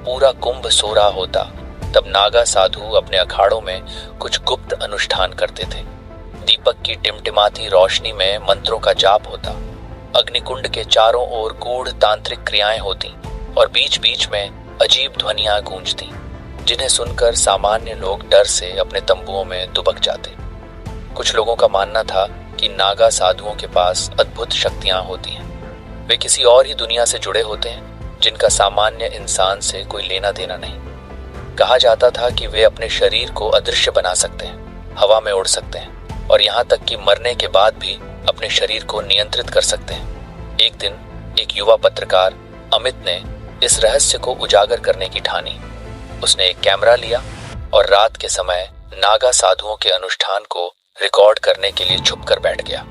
पूरा कुंभ सो रहा होता तब नागा साधु अपने अखाड़ों में कुछ गुप्त अनुष्ठान करते थे। दीपक की टिमटिमाती रोशनी में मंत्रों का जाप होता, अग्निकुंड के चारों ओर गूढ़ तांत्रिक क्रियाएं होती और बीच बीच में अजीब ध्वनियां गूंजती, जिन्हें सुनकर सामान्य लोग डर से अपने तंबुओं में दुबक जाते। कुछ लोगों का मानना था कि नागा साधुओं के पास अद्भुत शक्तियां होती हैं। वे किसी और ही दुनिया से जुड़े होते हैं जिनका सामान्य इंसान से कोई लेना देना नहीं। कहा जाता था कि वे अपने शरीर को अदृश्य बना सकते हैं, हवा में उड़ सकते हैं और यहाँ तक कि मरने के बाद भी अपने शरीर को नियंत्रित कर सकते हैं। एक दिन एक युवा पत्रकार अमित ने इस रहस्य को उजागर करने की ठानी। उसने एक कैमरा लिया और रात के समय नागा साधुओं के अनुष्ठान को रिकॉर्ड करने के लिए छुप कर बैठ गया।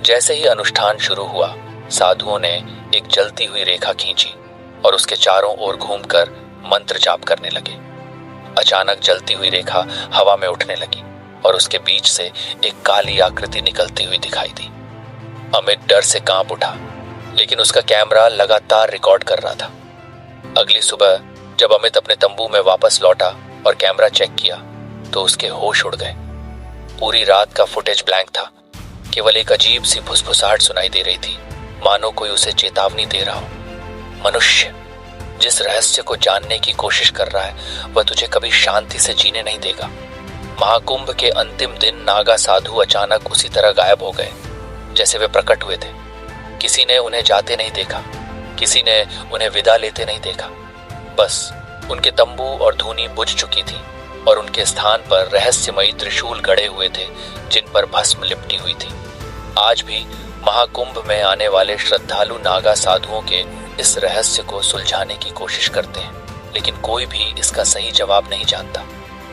जैसे ही अनुष्ठान शुरू हुआ, साधुओं ने एक जलती हुई रेखा खींची और उसके चारों ओर घूमकर मंत्र जाप करने लगे। अचानक जलती हुई रेखा हवा में उठने लगी और उसके बीच से एक काली आकृति निकलती हुई दिखाई दी। अमित डर से कांप उठा, लेकिन उसका कैमरा लगातार रिकॉर्ड कर रहा था। अगली सुबह जब अमित अपने तंबू में वापस लौटा और कैमरा चेक किया तो उसके होश उड़ गए। पूरी रात का फुटेज ब्लैंक था। केवल एक अजीब सी फुसफुसाहट सुनाई दे रही थी, मानो कोई उसे चेतावनी दे रहा हो। मनुष्य, जिस रहस्य को जानने की कोशिश कर रहा है वह तुझे कभी शांति से जीने नहीं देगा। महाकुंभ के अंतिम दिन नागा साधु अचानक उसी तरह गायब हो गए जैसे वे प्रकट हुए थे। किसी ने उन्हें जाते नहीं देखा, किसी ने उन्हें विदा लेते नहीं देखा। बस उनके तंबू और धूनी बुझ चुकी थी और उनके स्थान पर रहस्यमयी त्रिशूल गड़े हुए थे जिन पर भस्म लिपटी हुई थी। आज भी महाकुंभ में आने वाले श्रद्धालु नागा साधुओं के इस रहस्य को सुलझाने की कोशिश करते हैं, लेकिन कोई भी इसका सही जवाब नहीं जानता।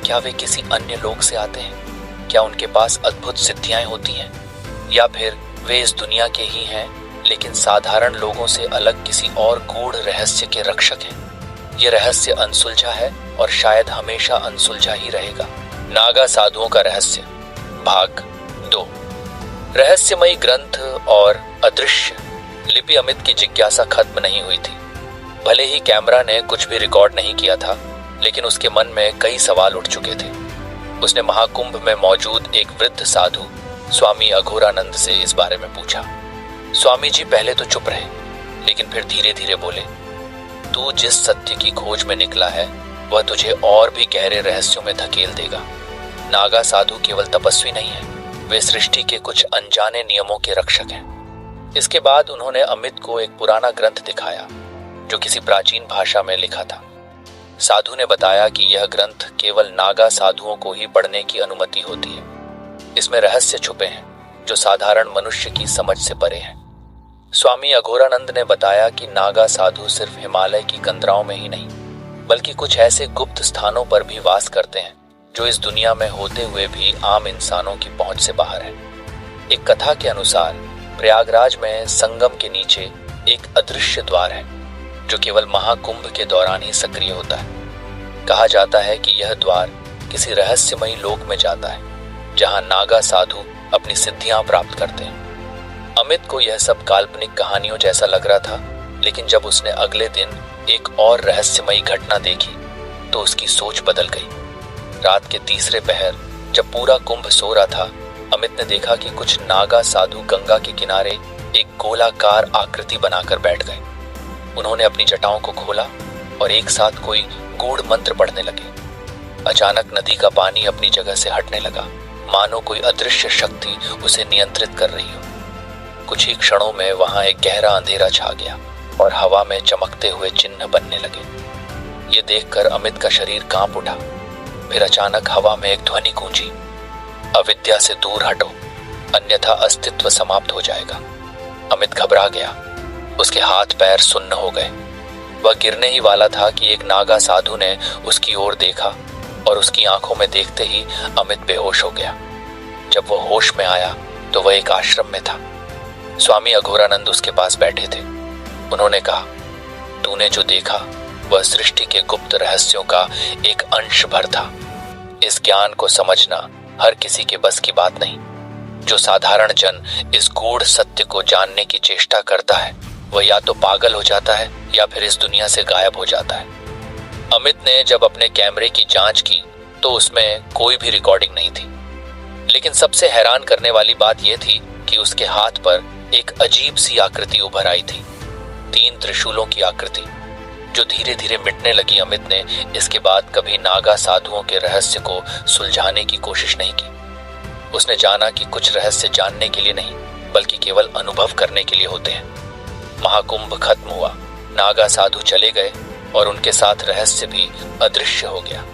क्या वे किसी अन्य लोक से आते हैं? क्या उनके पास अद्भुत सिद्धियां होती हैं? या फिर वे इस दुनिया के ही हैं लेकिन साधारण लोगों से अलग किसी और गूढ़ रहस्य के रक्षक हैं? ये रहस्य अनसुलझा है और शायद हमेशा अनसुलझा ही रहेगा। नागा साधुओं का रहस्य भाग 2। रहस्यमयी ग्रंथ और अदृश्य लिपि। अमित की जिज्ञासा खत्म नहीं हुई थी। भले ही कैमरा ने कुछ भी रिकॉर्ड नहीं किया था, लेकिन उसके मन में कई सवाल उठ चुके थे। उसने महाकुंभ में मौजूद एक वृद्ध साधु स्वामी अघोरानंद से इस बारे में पूछा। स्वामी जी पहले तो चुप रहे, लेकिन फिर धीरे धीरे बोले, तू जिस सत्य की खोज में निकला है वह तुझे और भी गहरे रहस्यों में धकेल देगा। नागा साधु केवल तपस्वी नहीं है, वे सृष्टि के कुछ अनजाने नियमों के रक्षक हैं। इसके बाद उन्होंने अमित को एक पुराना ग्रंथ दिखाया जो किसी प्राचीन भाषा में लिखा था। साधु ने बताया कि यह ग्रंथ केवल नागा साधुओं को ही पढ़ने की अनुमति होती है। इसमें रहस्य छुपे हैं जो साधारण मनुष्य की समझ से परे हैं। स्वामी अघोरानंद ने बताया कि नागा साधु सिर्फ हिमालय की कंदराओं में ही नहीं, बल्कि कुछ ऐसे गुप्त स्थानों पर भी वास करते हैं जो इस दुनिया में होते हुए भी आम इंसानों की पहुंच से बाहर है। एक कथा के अनुसार प्रयागराज में संगम के नीचे एक अदृश्य द्वार है जो केवल महाकुंभ के दौरान ही सक्रिय होता है। कहा जाता है कि यह द्वार किसी रहस्यमयी लोक में जाता है जहां नागा साधु अपनी सिद्धियां प्राप्त करते हैं। अमित को यह सब काल्पनिक कहानियों जैसा लग रहा था, लेकिन जब उसने अगले दिन एक और रहस्यमयी घटना देखी तो उसकी सोच बदल गई। रात के तीसरे पहर जब पूरा कुंभ सो रहा था, अमित ने देखा कि कुछ नागा साधु गंगा के किनारे एक गोलाकार आकृति बनाकर बैठ गए। उन्होंने अपनी जटाओं को खोला और एक साथ कोई गूढ़ मंत्र पढ़ने लगे। अचानक नदी का पानी अपनी जगह से हटने लगा, मानो कोई अदृश्य शक्ति उसे नियंत्रित कर रही हो। कुछ ही क्षणों में वहां एक गहरा अंधेरा छा गया और हवा में चमकते हुए चिन्ह बनने लगे। ये देखकर अमित का शरीर कांप उठा। फिर अचानक हवा में एक ध्वनि गूंजी, अविद्या से दूर हटो, अन्यथा अस्तित्व समाप्त हो जाएगा। अमित घबरा गया, उसके हाथ पैर सुन्न हो गए। वह गिरने ही वाला था कि एक नागा साधु ने उसकी ओर देखा और उसकी आंखों में देखते ही अमित बेहोश हो गया। जब वह होश में आया तो वह एक आश्रम में था। स्वामी अघोरानंद उसके पास बैठे थे। उन्होंने कहा, तूने जो देखा वह सृष्टि के गुप्त रहस्यों का एक अंश भर था। इस ज्ञान को समझना हर किसी के बस की बात नहीं। जो साधारण जन इस गूढ़ सत्य को जानने की चेष्टा करता है वह या तो पागल हो जाता है या फिर इस दुनिया से गायब हो जाता है। अमित ने जब अपने कैमरे की जांच की तो उसमें कोई भी रिकॉर्डिंग नहीं थी। लेकिन सबसे हैरान करने वाली बात यह थी कि उसके हाथ पर एक अजीब सी आकृति उभर आई थी, 3 त्रिशूलों की आकृति, जो धीरे धीरे मिटने लगी। अमित ने इसके बाद कभी नागा साधुओं के रहस्य को सुलझाने की कोशिश नहीं की। उसने जाना कि कुछ रहस्य जानने के लिए नहीं, बल्कि केवल अनुभव करने के लिए होते हैं। महाकुंभ खत्म हुआ, नागा साधु चले गए और उनके साथ रहस्य भी अदृश्य हो गया।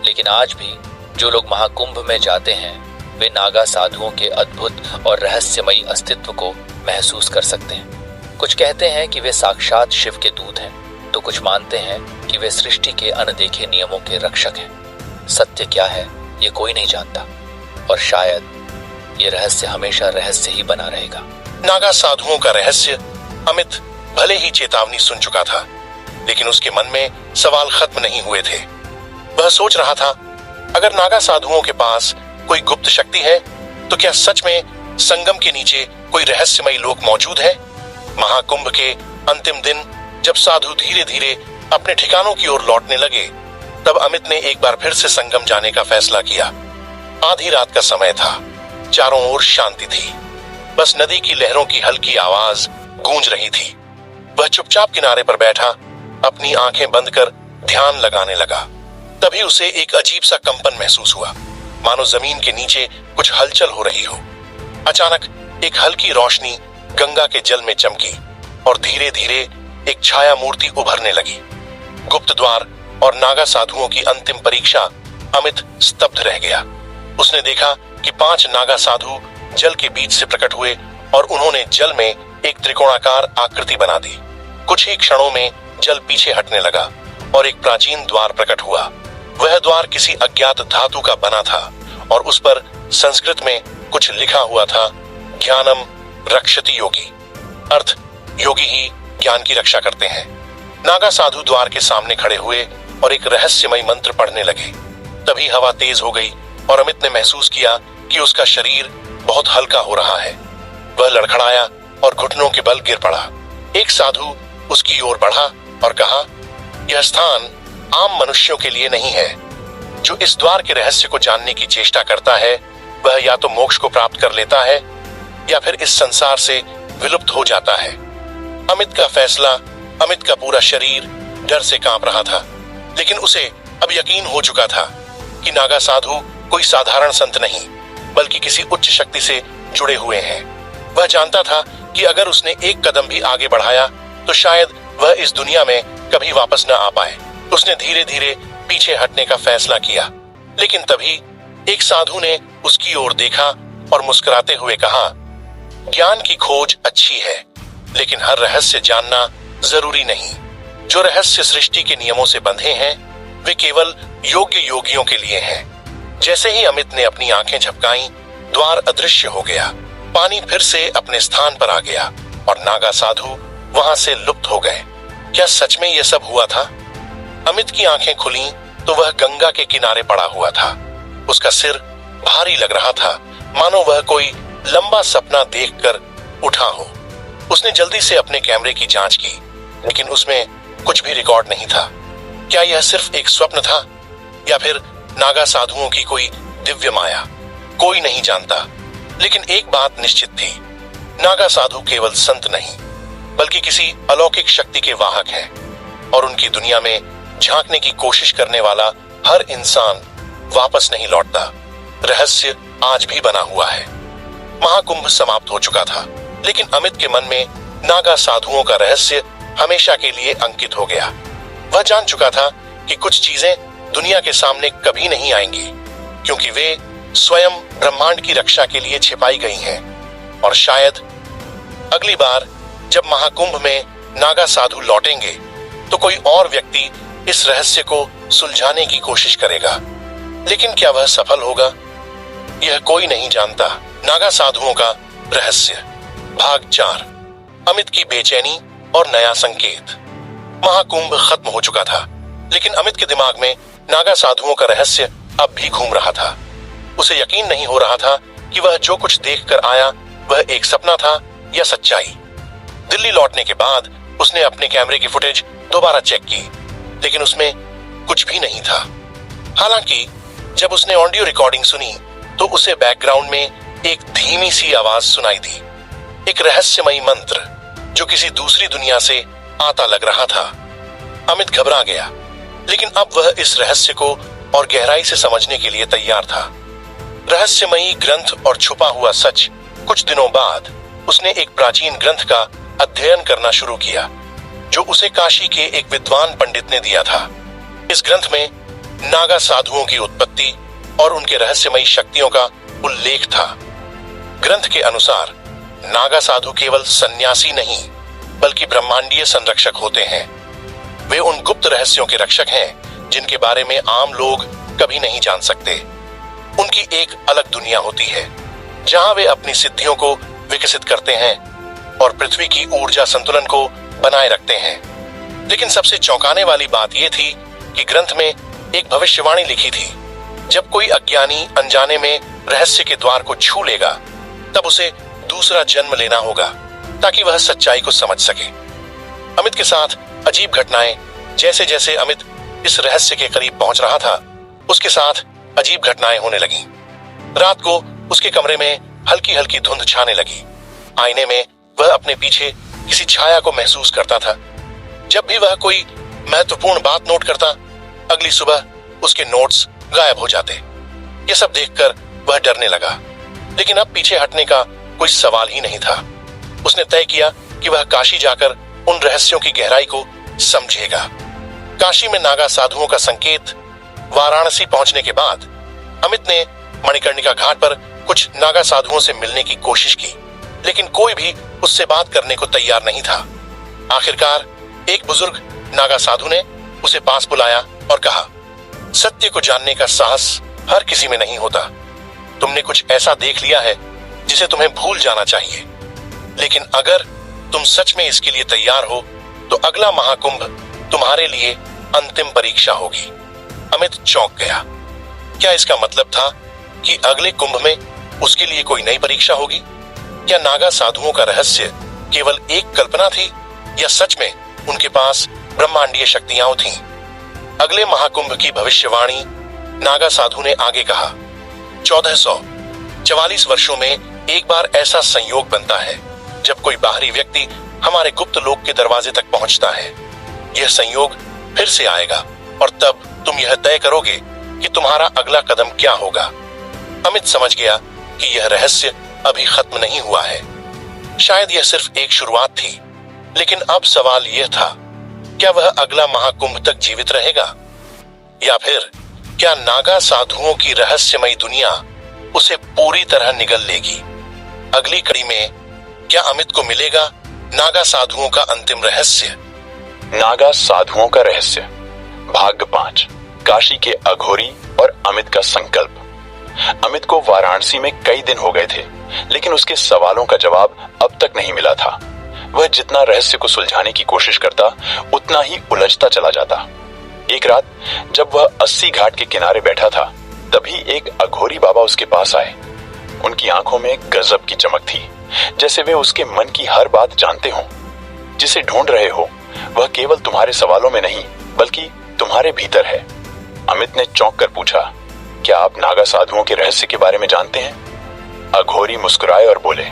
लेकिन आज भी जो लोग महाकुंभ में जाते हैं वे नागा साधुओं के अद्भुत और रहस्यमयी अस्तित्व को महसूस कर सकते हैं। कुछ कहते हैं कि वे साक्षात शिव के दूत हैं, तो कुछ मानते हैं कि वे सृष्टि के अनदेखे नियमों के रक्षक हैं। सत्य क्या है ये कोई नहीं जानता, और शायद ये रहस्य हमेशा रहस्य ही बना रहेगा। नागा साधुओं का रहस्य अमित भले ही चेतावनी सुन चुका था, लेकिन उसके मन में सवाल खत्म नहीं हुए थे। वह सोच रहा था, अगर नागा साधुओं के पास कोई गुप्त शक्ति है तो क्या सच में संगम के नीचे कोई रहस्यमयी लोक मौजूद है? महाकुंभ के अंतिम दिन जब साधु धीरे धीरे अपने ठिकानों की ओर लौटने लगे, तब अमित ने एक बार फिर से संगम जाने का फैसला किया। आधी रात का समय था, चारों ओर शांति थी, बस नदी की लहरों की हल्की आवाज गूंज रही थी। वह चुपचाप किनारे पर बैठा अपनी आंखें बंद कर ध्यान लगाने लगा। तभी उसे एक अजीब सा कंपन महसूस हुआ, मानो जमीन के नीचे कुछ हलचल हो रही हो। अचानक एक हल्की रोशनी गंगा के जल में चमकी और धीरे धीरे एक छाया मूर्ति उभरने लगी। गुप्त द्वार और नागा साधुओं की अंतिम परीक्षा। अमित स्तब्ध रह गया। उसने देखा कि 5 नागा साधु जल के बीच से प्रकट हुए और उन्होंने जल में एक त्रिकोणाकार आकृति बना दी। कुछ ही क्षणों में जल पीछे हटने लगा और एक प्राचीन द्वार प्रकट हुआ। वह द्वार किसी अज्ञात धातु का बना था और उस पर संस्कृत में कुछ लिखा हुआ था, ज्ञानम रक्षति योगी, अर्थ योगी ही ज्ञान की रक्षा करते हैं। नागा साधु द्वार के सामने खड़े हुए और एक रहस्यमय मंत्र पढ़ने लगे। तभी हवा तेज हो गई और अमित ने महसूस किया कि उसका शरीर बहुत हल्का हो रहा है। वह लड़खड़ाया और घुटनों के बल गिर पड़ा। एक साधु उसकी ओर बढ़ा और कहा, यह स्थान आम मनुष्यों के लिए नहीं है। जो इस द्वार के रहस्य को जानने की चेष्टा करता है वह या तो मोक्ष को प्राप्त कर लेता है या फिर इस संसार से विलुप्त हो जाता है। अमित का फैसला, अमित का पूरा शरीर डर से कांप रहा था, लेकिन उसे अब यकीन हो चुका था कि नागा साधु कोई साधारण संत नहीं, बल्कि किसी उच्च शक्ति से जुड़े हुए हैं। वह जानता था कि अगर उसने एक कदम भी आगे बढ़ाया तो शायद वह इस दुनिया में कभी वापस न आ पाए। उसने धीरे धीरे पीछे हटने का फैसला किया, लेकिन तभी एक साधु ने उसकी ओर देखा और मुस्कुराते हुए कहा, ज्ञान की खोज अच्छी है, लेकिन हर रहस्य जानना जरूरी नहीं। जो रहस्य सृष्टि के नियमों से बंधे हैं वे केवल योग्य योगियों के लिए हैं। जैसे ही अमित ने अपनी आंखें झपकाईं, द्वार अदृश्य हो गया। पानी फिर से अपने स्थान पर आ गया और नागा साधु वहां से लुप्त हो गए। क्या सच में यह सब हुआ था? अमित की आंखें खुलीं तो वह गंगा के किनारे पड़ा हुआ था। उसका सिर भारी लग रहा था, मानो वह कोई लंबा सपना देखकर उठा हो। उसने जल्दी से अपने कैमरे की जांच की, लेकिन उसमें कुछ भी रिकॉर्ड नहीं था। क्या यह सिर्फ एक स्वप्न था या फिर नागा साधुओं की कोई दिव्य माया? कोई नहीं जानता, लेकिन एक बात निश्चित थी, नागा साधु केवल संत नहीं बल्कि किसी अलौकिक शक्ति के वाहक हैं और उनकी दुनिया में झांकने की कोशिश करने वाला हर इंसान वापस नहीं लौटता। रहस्य आज भी बना हुआ है। महाकुंभ समाप्त हो चुका था, लेकिन अमित के मन में नागा साधुओं का रहस्य हमेशा के लिए अंकित हो गया। वह जान चुका था कि कुछ चीजें दुनिया के सामने कभी नहीं आएंगी, क्योंकि वे स्वयं ब्रह्मांड की रक्षा के लिए छिपाई गई हैं। और शायद अगली बार जब महाकुंभ में नागा साधु लौटेंगे तो कोई और व्यक्ति इस रहस्य को सुलझाने की कोशिश करेगा, लेकिन क्या वह सफल होगा? यह कोई नहीं जानता। नागा साधुओं का रहस्य, भाग 4। अमित की बेचैनी और नया संकेत। महाकुंभ खत्म हो चुका था, लेकिन अमित के दिमाग में नागा साधुओं का रहस्य अब भी घूम रहा था। उसे यकीन नहीं हो रहा था कि वह जो कुछ देखकर आया वह एक सपना था या सच्चाई। दिल्ली लौटने के बाद उसने अपने कैमरे की फुटेज दोबारा चेक की, लेकिन उसमें कुछ भी नहीं था। हालांकि जब उसने ऑडियो रिकॉर्डिंग सुनी तो उसे बैकग्राउंड में एक धीमी सी आवाज सुनाई दी, एक रहस्यमयी मंत्र जो किसी दूसरी दुनिया से आता लग रहा था। अमित घबरा गया, लेकिन अब वह इस रहस्य को और गहराई से समझने के लिए तैयार था। रहस्यमयी ग्रंथ और छुपा हुआ सच। कुछ दिनों बाद उसने एक प्राचीन ग्रंथ का अध्ययन करना शुरू किया जो उसे काशी के एक विद्वान पंडित ने दिया था। इस ग्रंथ में नागा साधुओं की उत्पत्ति और उनके रहस्यमयी शक्तियों का उल्लेख था। ग्रंथ के अनुसार नागा साधु केवल सन्यासी नहीं बल्कि ब्रह्मांडीय संरक्षक होते हैं। वे उन गुप्त रहस्यों के रक्षक हैं जिनके बारे में आम लोग कभी नहीं जान सकते। उनकी एक अलग दुनिया होती है जहां वे अपनी सिद्धियों को विकसित करते हैं और पृथ्वी की ऊर्जा संतुलन को बनाए रखते हैं। लेकिन सबसे चौंकाने वाली बात यह थी कि ग्रंथ में एक भविष्यवाणी लिखी थी, जब कोई अज्ञानी अनजाने में रहस्य के द्वार को छू लेगा तब उसे दूसरा जन्म लेना होगा ताकि वह सच्चाई को समझ सके। अमित के साथ अजीब घटनाएं। जैसे जैसे अमित इस रहस्य के करीब पहुंच रहा था उसके साथ अजीब घटनाएं होने लगी। रात को उसके कमरे में हल्की हल्की धुंध छाने लगी। आईने में वह अपने पीछे किसी छाया को महसूस करता था। जब भी वह कोई महत्वपूर्ण बात नोट करता, अगली सुबह उसके नोट्स गायब हो जाते। यह सब देखकर वह डरने लगा, लेकिन अब पीछे हटने का कोई सवाल ही नहीं था। उसने तय किया कि वह काशी जाकर उन रहस्यों की गहराई को समझेगा। काशी में नागा साधुओं का संकेत। वाराणसी पहुंचने के बाद अमित ने मणिकर्णिका घाट पर कुछ नागा साधुओं से मिलने की कोशिश की, लेकिन कोई भी उससे बात करने को तैयार नहीं था। आखिरकार एक बुजुर्ग नागा साधु ने उसे पास बुलाया और कहा, सत्य को जानने का साहस हर किसी में नहीं होता। तुमने कुछ ऐसा देख लिया है जिसे तुम्हें भूल जाना चाहिए, लेकिन अगर तुम सच में इसके लिए तैयार हो तो अगला महाकुंभ तुम्हारे लिए अंतिम परीक्षा होगी। अमित चौंक गया। क्या इसका मतलब था कि अगले कुंभ में उसके लिए कोई नई परीक्षा होगी? क्या नागा साधुओं का रहस्य केवल एक कल्पना थी या सच में उनके पास ब्रह्मांडीय शक्तियां थीं? अगले महाकुंभ की भविष्यवाणी। नागा साधु ने आगे कहा, 1444 वर्षों में एक बार ऐसा संयोग बनता है जब कोई बाहरी व्यक्ति हमारे गुप्त लोक के दरवाजे तक पहुंचता है। यह संयोग फिर से आएगा और तब तुम यह तय करोगे कि तुम्हारा अगला कदम क्या होगा। अमित समझ गया कि यह रहस्य अभी खत्म नहीं हुआ है। शायद यह सिर्फ एक शुरुआत थी, लेकिन अब सवाल यह था, क्या वह अगला महाकुंभ तक जीवित रहेगा या फिर क्या नागा साधुओं की रहस्यमयी दुनिया उसे पूरी तरह निगल लेगी? अगली कड़ी में क्या अमित को मिलेगा नागा साधुओं का अंतिम रहस्य? नागा साधुओं का रहस्य, भाग 5, काशी के अघोरी और अमित का संकल्प। अमित को वाराणसी में कई दिन हो गए थे, लेकिन उसके सवालों का जवाब अब तक नहीं मिला था। वह जितना रहस्य को सुलझाने की कोशिश करता उतना ही उलझता चला जाता। एक रात जब वह 80 घाट के किनारे बैठा था, तभी एक अघोरी बाबा उसके पास आए। उनकी आंखों में गजब की चमक थी, जैसे वे उसके मन की हर बात जानते हों। जिसे ढूंढ रहे हो वह केवल तुम्हारे सवालों में नहीं बल्कि तुम्हारे भीतर है। अमित ने चौंक कर पूछा, क्या आप नागा साधुओं के रहस्य के बारे में जानते हैं? अघोरी मुस्कुराए और बोले,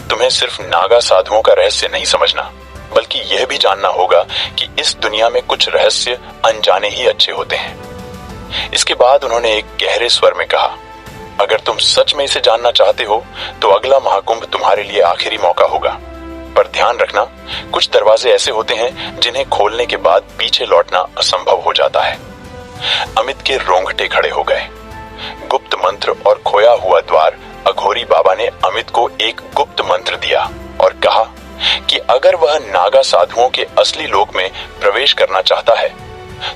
तुम्हें सिर्फ नागा साधुओं का रहस्य नहीं समझना, बल्कि यह भी जानना होगा कि इस दुनिया में कुछ रहस्य अनजाने ही अच्छे होते हैं। इसके बाद उन्होंने एक गहरे स्वर में कहा, अगर तुम सच में इसे जानना चाहते हो तो अगला महाकुंभ तुम्हारे लिए आखिरी मौका होगा। पर ध्यान रखना, कुछ दरवाजे ऐसे होते हैं जिन्हें खोलने के बाद पीछे लौटना असंभव हो जाता है। अमित के रोंगटे खड़े हो गए। गुप्त मंत्र और खोया हुआ द्वार। अघोरी बाबा ने अमित को एक गुप्त मंत्र दिया और कहा कि अगर वह नागा साधुओं के असली लोक में प्रवेश करना चाहता है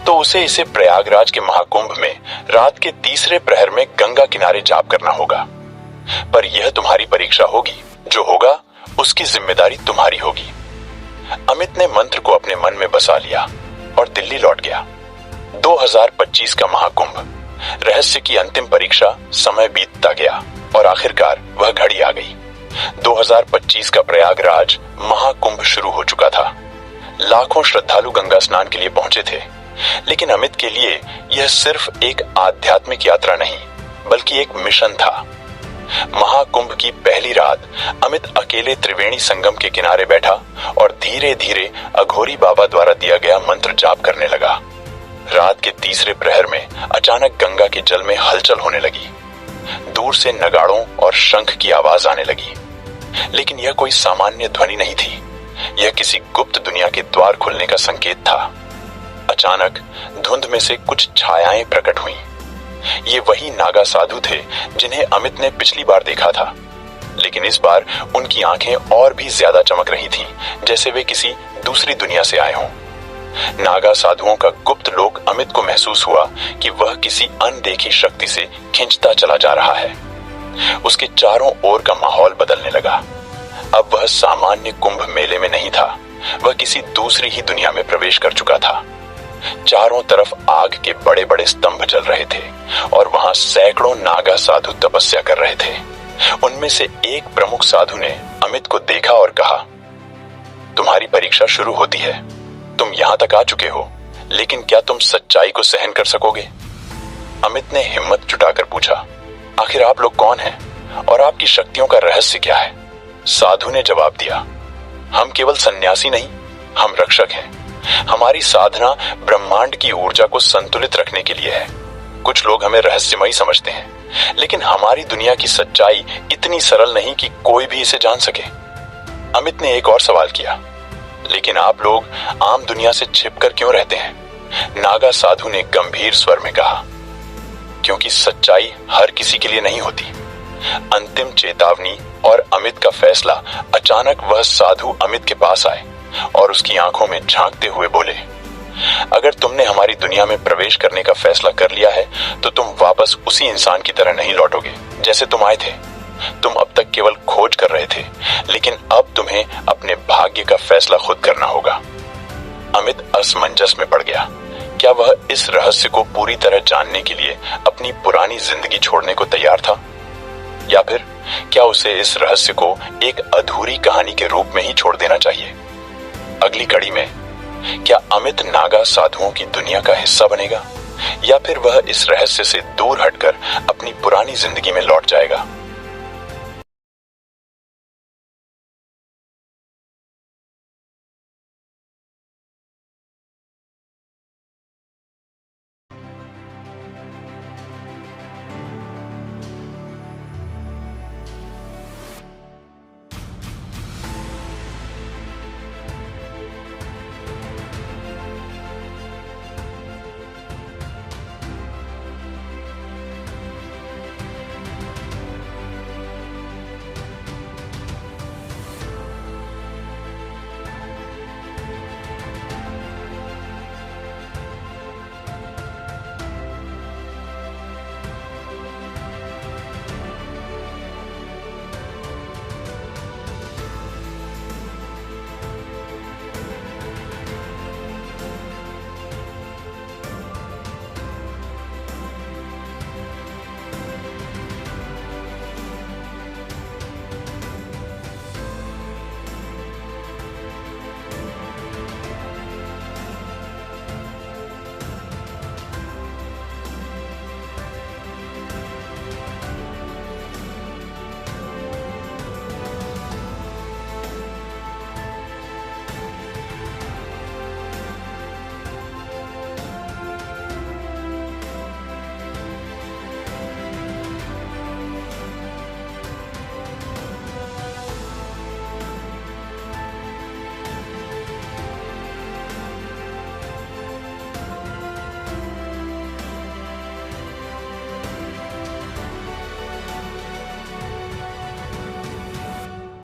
तो उसे इसे प्रयागराज के महाकुंभ में रात के तीसरे प्रहर में गंगा किनारे जाप करना होगा। पर यह तुम्हारी परीक्षा होगी, जो होगा उसकी जिम्मेदारी तुम्हारी होगी। अमित ने मंत्र को अपने मन में बसा लिया और दिल्ली लौट गया। 2025 का महाकुंभ, रहस्य की अंतिम परीक्षा। समय बीतता गया और आखिरकार वह घड़ी आ गई। 2025 का प्रयागराज महाकुंभ शुरू हो चुका था। लाखों श्रद्धालु गंगा स्नान के लिए पहुंचे थे, लेकिन अमित के लिए यह सिर्फ एक आध्यात्मिक यात्रा नहीं, बल्कि एक मिशन था। महाकुंभ की पहली रात अमित अकेले त्रिवेणी संगम के किनारे बैठा और धीरे धीरे अघोरी बाबा द्वारा दिया गया मंत्र जाप करने लगा। रात के तीसरे प्रहर में अचानक गंगा के जल में हलचल होने लगी। दूर से नगाड़ों और शंख की आवाज आने लगी, लेकिन यह कोई सामान्य ध्वनि नहीं थी। यह किसी गुप्त दुनिया के द्वार खुलने का संकेत था। अचानक धुंध में से कुछ छायाएं प्रकट हुईं। ये वही नागा साधु थे जिन्हें अमित ने पिछली बार देखा था, लेकिन इस बार उनकी आंखें और भी ज्यादा चमक रही थीं, जैसे वे किसी दूसरी दुनिया से आए हों। नागा साधुओं का गुप्त लोक अमित को महसूस हुआ कि वह किसी अनदेखी शक्ति से खींचता चला जा रहा है। उसके चारों ओर का माहौल बदलने लगा। अब वह सामान्य कुंभ मेले में नहीं था, वह किसी दूसरी ही दुनिया में प्रवेश कर चुका था। चारों तरफ आग के बड़े बड़े स्तंभ जल रहे थे और वहां सैकड़ों नागा साधु तपस्या कर रहे थे। उनमें से एक प्रमुख साधु ने अमित को देखा और कहा, तुम्हारी परीक्षा शुरू होती है। तुम यहां तक आ चुके हो, लेकिन क्या तुम सच्चाई को सहन कर सकोगे? अमित ने हिम्मत जुटाकर पूछा, आखिर आप लोग कौन हैं और आपकी शक्तियों का रहस्य क्या है? साधु ने जवाब दिया, हम केवल सन्यासी नहीं, हम रक्षक हैं। हमारी साधना ब्रह्मांड की ऊर्जा को संतुलित रखने के लिए है। कुछ लोग हमें रहस्यमयी समझते हैं, लेकिन हमारी दुनिया की सच्चाई इतनी सरल नहीं कि कोई भी इसे जान सके। अमित ने एक और सवाल किया, लेकिन आप लोग आम दुनिया से छिपकर क्यों रहते हैं? नागा साधु ने गंभीर स्वर में कहा, क्योंकि सच्चाई हर किसी के लिए नहीं होती। अंतिम चेतावनी और अमित का फैसला। अचानक वह साधु अमित के पास आए और उसकी आंखों में झांकते हुए बोले, अगर तुमने हमारी दुनिया में प्रवेश करने का फैसला कर लिया है तो तुम वापस उसी इंसान की तरह नहीं लौटोगे जैसे तुम आए थे। तुम अब तक केवल खोज कर रहे थे, लेकिन अब तुम्हें अपने भाग्य का फैसला खुद करना होगा। अमित असमंजस में पड़ गया। क्या वह इस रहस्य को पूरी तरह जानने के लिए अपनी पुरानी जिंदगी छोड़ने को तैयार था, या फिर क्या उसे इस रहस्य को एक अधूरी कहानी के रूप में ही छोड़ देना चाहिए? अगली कड़ी में क्या अमित नागा साधुओं की दुनिया का हिस्सा बनेगा, या फिर वह इस रहस्य से दूर हटकर अपनी पुरानी जिंदगी में लौट जाएगा?